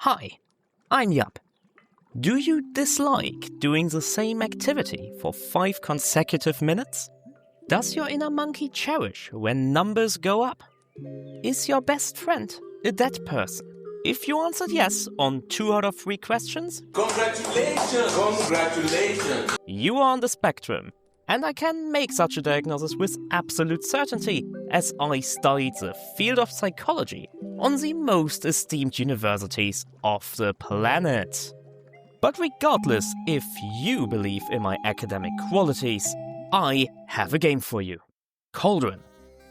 Hi, I'm Yup. Do you dislike doing the same activity for 5 consecutive minutes? Does your inner monkey cherish when numbers go up? Is your best friend a dead person? If you answered yes on 2 out of 3 questions, Congratulations! you are on the spectrum. And I can make such a diagnosis with absolute certainty, as I studied the field of psychology on the most esteemed universities of the planet. But regardless if you believe in my academic qualities, I have a game for you. Cauldron.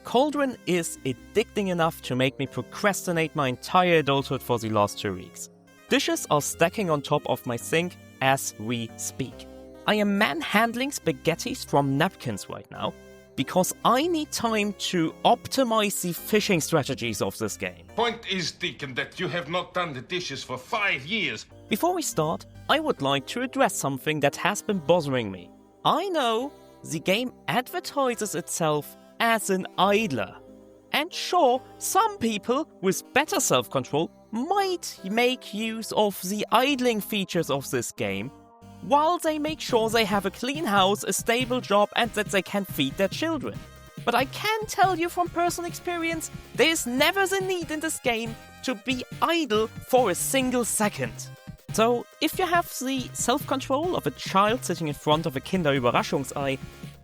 Cauldron is addicting enough to make me procrastinate my entire adulthood for the last 2 weeks. Dishes are stacking on top of my sink as we speak. I am manhandling spaghettis from napkins right now because I need time to optimize the fishing strategies of this game. Point is, Deacon, that you have not done the dishes for 5 years. Before we start, I would like to address something that has been bothering me. I know the game advertises itself as an idler. And sure, some people with better self-control might make use of the idling features of this game, while they make sure they have a clean house, a stable job, and that they can feed their children. But I can tell you from personal experience, there is never the need in this game to be idle for a single second. So, if you have the self-control of a child sitting in front of a Kinderüberraschungsei,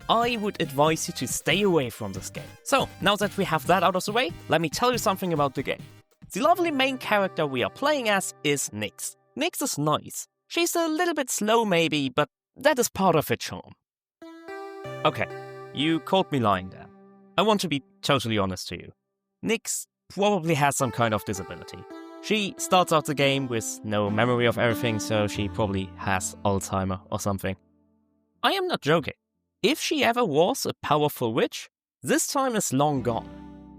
I would advise you to stay away from this game. So, now that we have that out of the way, let me tell you something about the game. The lovely main character we are playing as is Nyx. Nyx is nice. She's a little bit slow maybe, but that is part of her charm. Okay, you caught me lying there. I want to be totally honest to you. Nyx probably has some kind of disability. She starts out the game with no memory of everything, so she probably has Alzheimer or something. I am not joking. If she ever was a powerful witch, this time is long gone.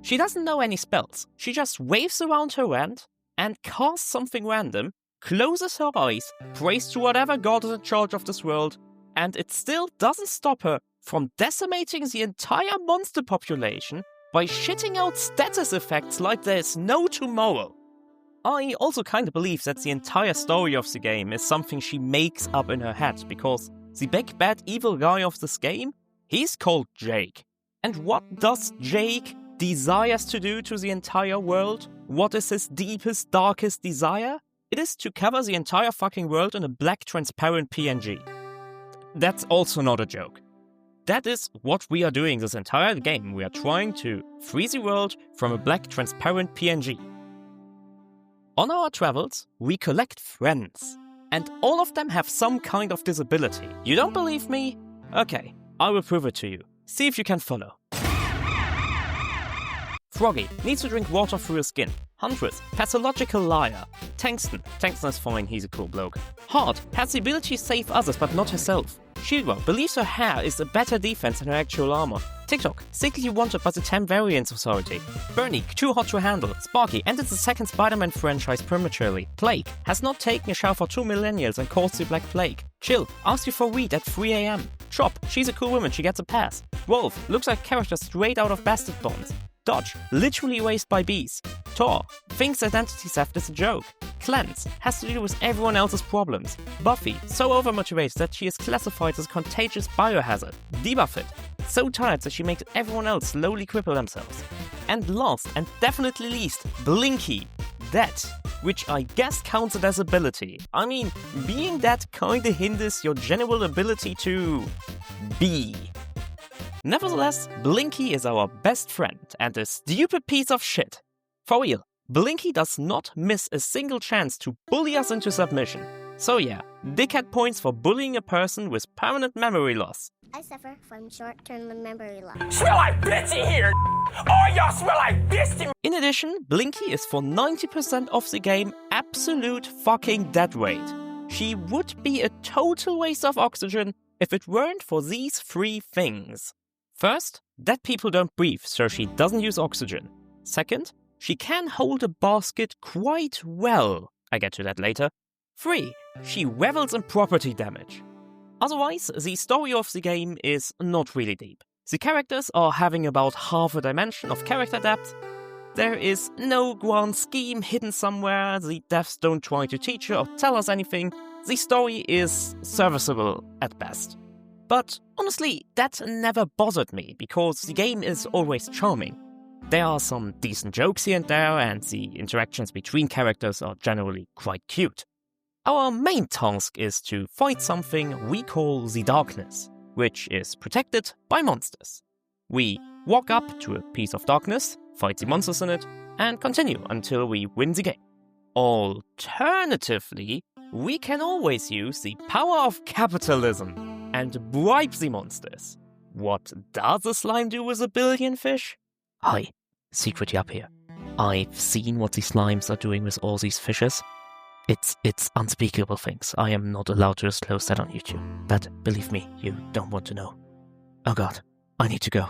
She doesn't know any spells. She just waves around her wand and casts something random, closes her eyes, prays to whatever god is in charge of this world, and it still doesn't stop her from decimating the entire monster population by shitting out status effects like there's no tomorrow. I also kinda believe that the entire story of the game is something she makes up in her head, because the big bad evil guy of this game, he's called Jake. And what does Jake desires to do to the entire world? What is his deepest, darkest desire? It is to cover the entire fucking world in a black transparent PNG. That's also not a joke. That is what we are doing this entire game. We are trying to free the world from a black transparent PNG. On our travels, we collect friends. And all of them have some kind of disability. You don't believe me? Okay, I will prove it to you. See if you can follow. Froggy needs to drink water through his skin. Huntress, pathological liar. Tungsten is fine, he's a cool bloke. Hard has the ability to save others but not herself. Shieldwell believes her hair is a better defense than her actual armor. TikTok, secretly wanted by the 10 Variants Authority. Bernie, too hot to handle. Sparky ended the second Spider-Man franchise prematurely. Plague has not taken a shower for 2 millennials and caused the Black Plague. Chill asks you for weed at 3 AM. Chop, she's a cool woman, she gets a pass. Wolf looks like a character straight out of Bastard Bonds. Dodge, literally raised by bees. Tor thinks identity theft is a joke. Cleanse has to deal with everyone else's problems. Buffy, so overmotivated that she is classified as a contagious biohazard. Debuffed, so tired that she makes everyone else slowly cripple themselves. And last and definitely least, Blinky. That, which I guess counts it as ability. I mean, being that kinda hinders your general ability to be. Nevertheless, Blinky is our best friend and a stupid piece of shit. For real, Blinky does not miss a single chance to bully us into submission. So yeah, dickhead points for bullying a person with permanent memory loss. I suffer from short-term memory loss. Smell like bitch in here! All y'all smell like bitch in. In addition, Blinky is for 90% of the game absolute fucking dead weight. She would be a total waste of oxygen if it weren't for these 3 things. First, dead people don't breathe, so she doesn't use oxygen. Second, she can hold a basket quite well. I get to that later. 3, she revels in property damage. Otherwise, the story of the game is not really deep. The characters are having about half a dimension of character depth, There is no grand scheme hidden somewhere, the devs don't try to teach you or tell us anything, the story is serviceable at best. But honestly, that never bothered me, because the game is always charming. There are some decent jokes here and there, and the interactions between characters are generally quite cute. Our main task is to fight something we call the darkness, which is protected by monsters. We walk up to a piece of darkness, fight the monsters in it, and continue until we win the game. Alternatively, we can always use the power of capitalism and bribe the monsters. What does a slime do with a billion fish? Hi, secretly up here. I've seen what these slimes are doing with all these fishes. It's unspeakable things. I am not allowed to disclose that on YouTube. But believe me, you don't want to know. Oh god, I need to go.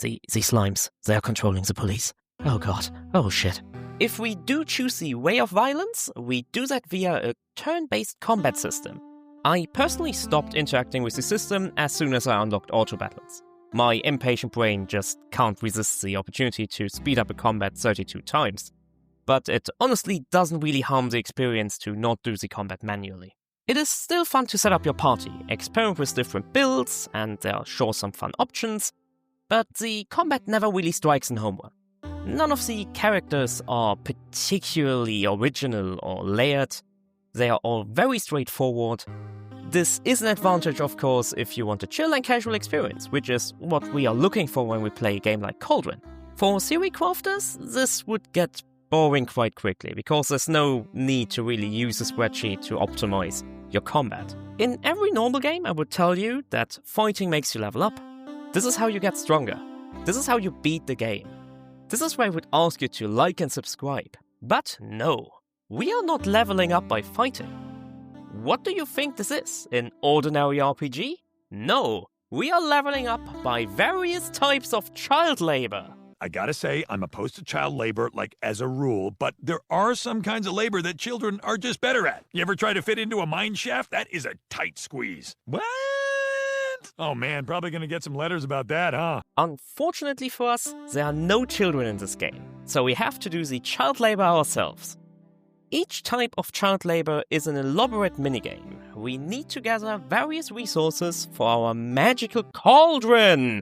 These slimes, they are controlling the police. Oh god, oh shit. If we do choose the way of violence, we do that via a turn-based combat system. I personally stopped interacting with the system as soon as I unlocked auto battles. My impatient brain just can't resist the opportunity to speed up a combat 32 times. But it honestly doesn't really harm the experience to not do the combat manually. It is still fun to set up your party, experiment with different builds, and there are sure some fun options, but the combat never really strikes in homework. None of the characters are particularly original or layered. They are all very straightforward. This is an advantage, of course, if you want a chill and casual experience, which is what we are looking for when we play a game like Cauldron. For theory crafters, this would get boring quite quickly, because there's no need to really use a spreadsheet to optimize your combat. In every normal game, I would tell you that fighting makes you level up. This is how you get stronger. This is how you beat the game. This is where I would ask you to like and subscribe. But no, we are not leveling up by fighting. What do you think this is? An ordinary RPG? No, we are leveling up by various types of child labor. I gotta say, I'm opposed to child labor, like, as a rule, but there are some kinds of labor that children are just better at. You ever try to fit into a mine shaft? That is a tight squeeze. What? Oh man, probably gonna get some letters about that, huh? Unfortunately for us, there are no children in this game, so we have to do the child labor ourselves. Each type of child labor is an elaborate minigame. We need to gather various resources for our magical cauldron!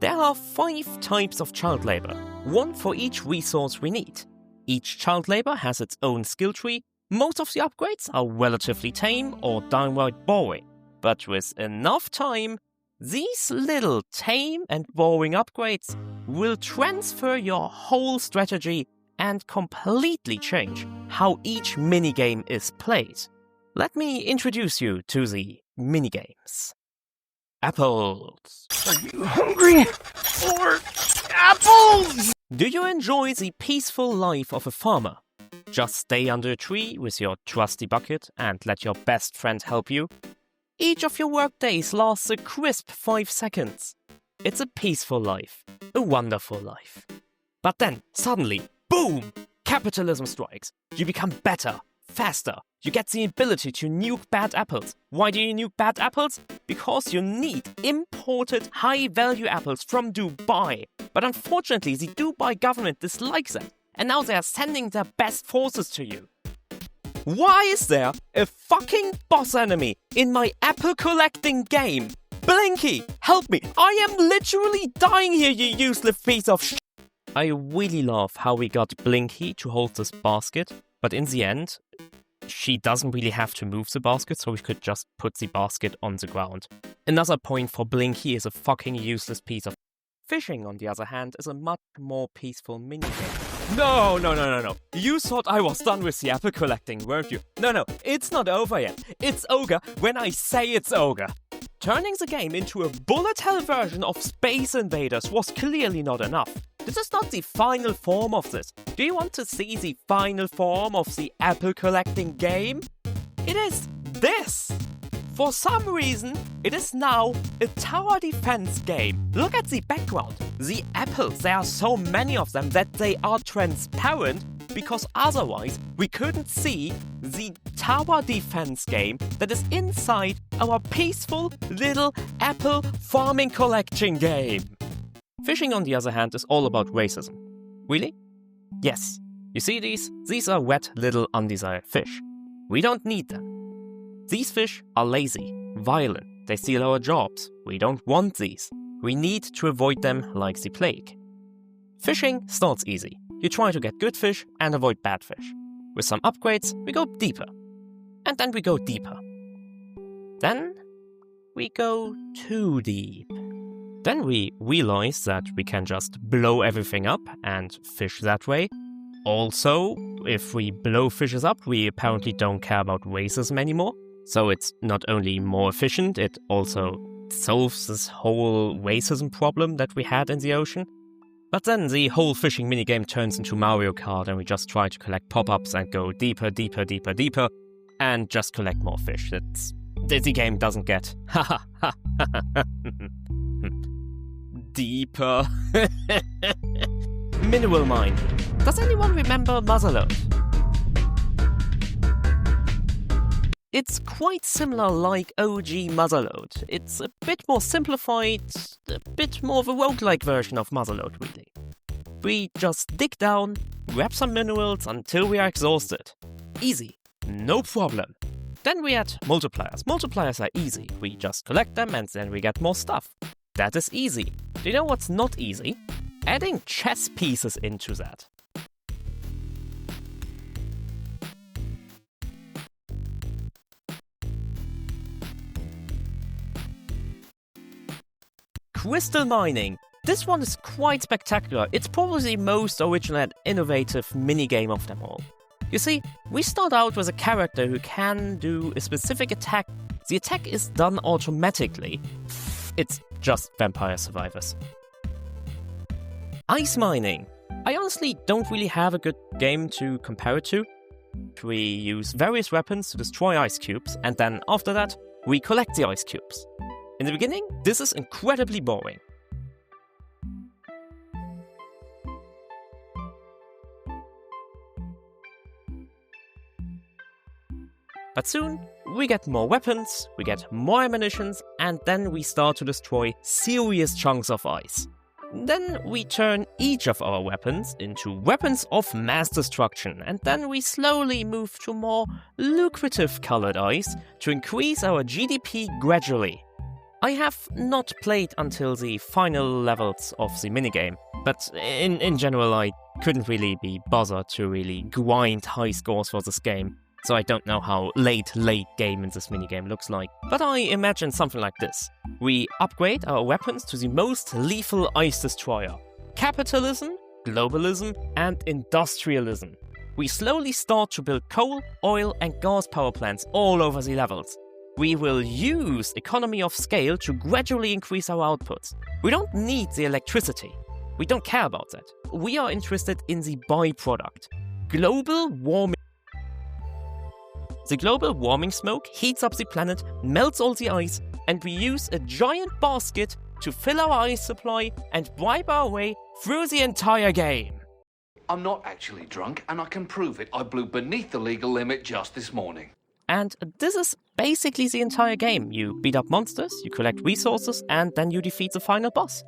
There are 5 types of child labor, one for each resource we need. Each child labor has its own skill tree. Most of the upgrades are relatively tame or downright boring, but with enough time, these little tame and boring upgrades will transfer your whole strategy and completely change how each minigame is played. Let me introduce you to the minigames. Apples. Are you hungry for apples? Do you enjoy the peaceful life of a farmer? Just stay under a tree with your trusty bucket and let your best friend help you? Each of your work days lasts a crisp 5 seconds. It's a peaceful life, a wonderful life. But then, suddenly, boom! Capitalism strikes. You become better, faster. You get the ability to nuke bad apples. Why do you nuke bad apples? Because you need imported high-value apples from Dubai. But unfortunately, the Dubai government dislikes them, and now they are sending their best forces to you. Why is there a fucking boss enemy in my apple collecting game? Blinky, help me! I am literally dying here, you useless piece of shit! I really love how we got Blinky to hold this basket, but in the end, she doesn't really have to move the basket, so we could just put the basket on the ground. Another point for Blinky is a fucking useless piece of fishing, on the other hand, is a much more peaceful minigame. No. You thought I was done with the apple collecting, weren't you? No, it's not over yet. It's ogre when I say it's ogre. Turning the game into a bullet hell version of Space Invaders was clearly not enough. This is not the final form of this. Do you want to see the final form of the apple collecting game? It is this! For some reason, it is now a tower defense game. Look at the background. The apples, there are so many of them that they are transparent, because otherwise we couldn't see the tower defense game that is inside our peaceful little apple farming collection game. Fishing, on the other hand, is all about racism. Really? Yes. You see these? These are wet little undesired fish. We don't need them. These fish are lazy, violent, they steal our jobs. We don't want these. We need to avoid them like the plague. Fishing starts easy. You try to get good fish and avoid bad fish. With some upgrades, we go deeper. And then we go deeper. Then we go too deep. Then we realize that we can just blow everything up and fish that way. Also, if we blow fishes up, we apparently don't care about racism anymore. So it's not only more efficient, it also solves this whole racism problem that we had in the ocean. But then the whole fishing minigame turns into Mario Kart and we just try to collect pop-ups and go deeper, deeper, deeper, deeper, and just collect more fish. The game doesn't get deeper. Mineral mine. Does anyone remember Motherlode? It's quite similar like OG Motherlode. It's a bit more simplified, a bit more of a roguelike version of Motherlode, really. We just dig down, grab some minerals until we are exhausted. Easy, no problem. Then we add multipliers. Multipliers are easy. We just collect them and then we get more stuff. That is easy. Do you know what's not easy? Adding chess pieces into that. Crystal mining. This one is quite spectacular. It's probably the most original and innovative minigame of them all. You see, we start out with a character who can do a specific attack. The attack is done automatically. It's just Vampire Survivors. Ice mining. I honestly don't really have a good game to compare it to. We use various weapons to destroy ice cubes, and then after that, we collect the ice cubes. In the beginning, this is incredibly boring. But soon, we get more weapons, we get more ammunition, and then we start to destroy serious chunks of ice. Then we turn each of our weapons into weapons of mass destruction, and then we slowly move to more lucrative colored ice to increase our GDP gradually. I have not played until the final levels of the minigame, but in general I couldn't really be bothered to really grind high scores for this game, so I don't know how late game in this minigame looks like. But I imagine something like this. We upgrade our weapons to the most lethal ice destroyer. Capitalism, globalism, and industrialism. We slowly start to build coal, oil, and gas power plants all over the levels. We will use economy of scale to gradually increase our outputs. We don't need the electricity. We don't care about that. We are interested in the byproduct. Global warming. The global warming smoke heats up the planet, melts all the ice, and we use a giant basket to fill our ice supply and wipe our way through the entire game. I'm not actually drunk, and I can prove it. I blew beneath the legal limit just this morning. And this is basically the entire game. You beat up monsters, you collect resources, and then you defeat the final boss.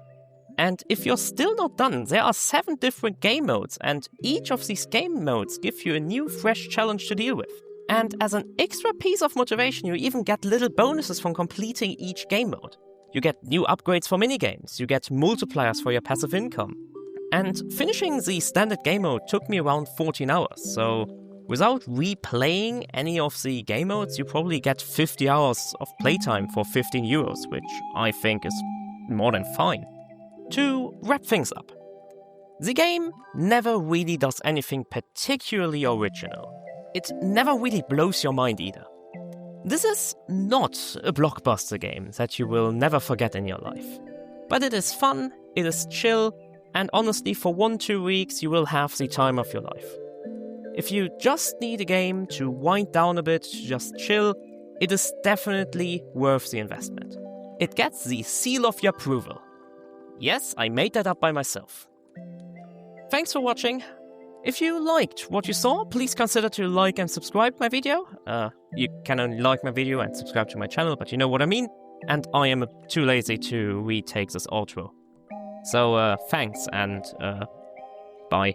And if you're still not done, there are 7 different game modes, and each of these game modes give you a new, fresh challenge to deal with. And as an extra piece of motivation, you even get little bonuses from completing each game mode. You get new upgrades for minigames, you get multipliers for your passive income. And finishing the standard game mode took me around 14 hours, so without replaying any of the game modes, you probably get 50 hours of playtime for €15, which I think is more than fine. To wrap things up, the game never really does anything particularly original. It never really blows your mind either. This is not a blockbuster game that you will never forget in your life. But it is fun, it is chill, and honestly for 1-2 weeks you will have the time of your life. If you just need a game to wind down a bit, to just chill, it is definitely worth the investment. It gets the seal of your approval. Yes, I made that up by myself. Thanks for watching. If you liked what you saw, please consider to like and subscribe my video. You can only like my video and subscribe to my channel, but you know what I mean. And I am too lazy to retake this outro. So, thanks and bye.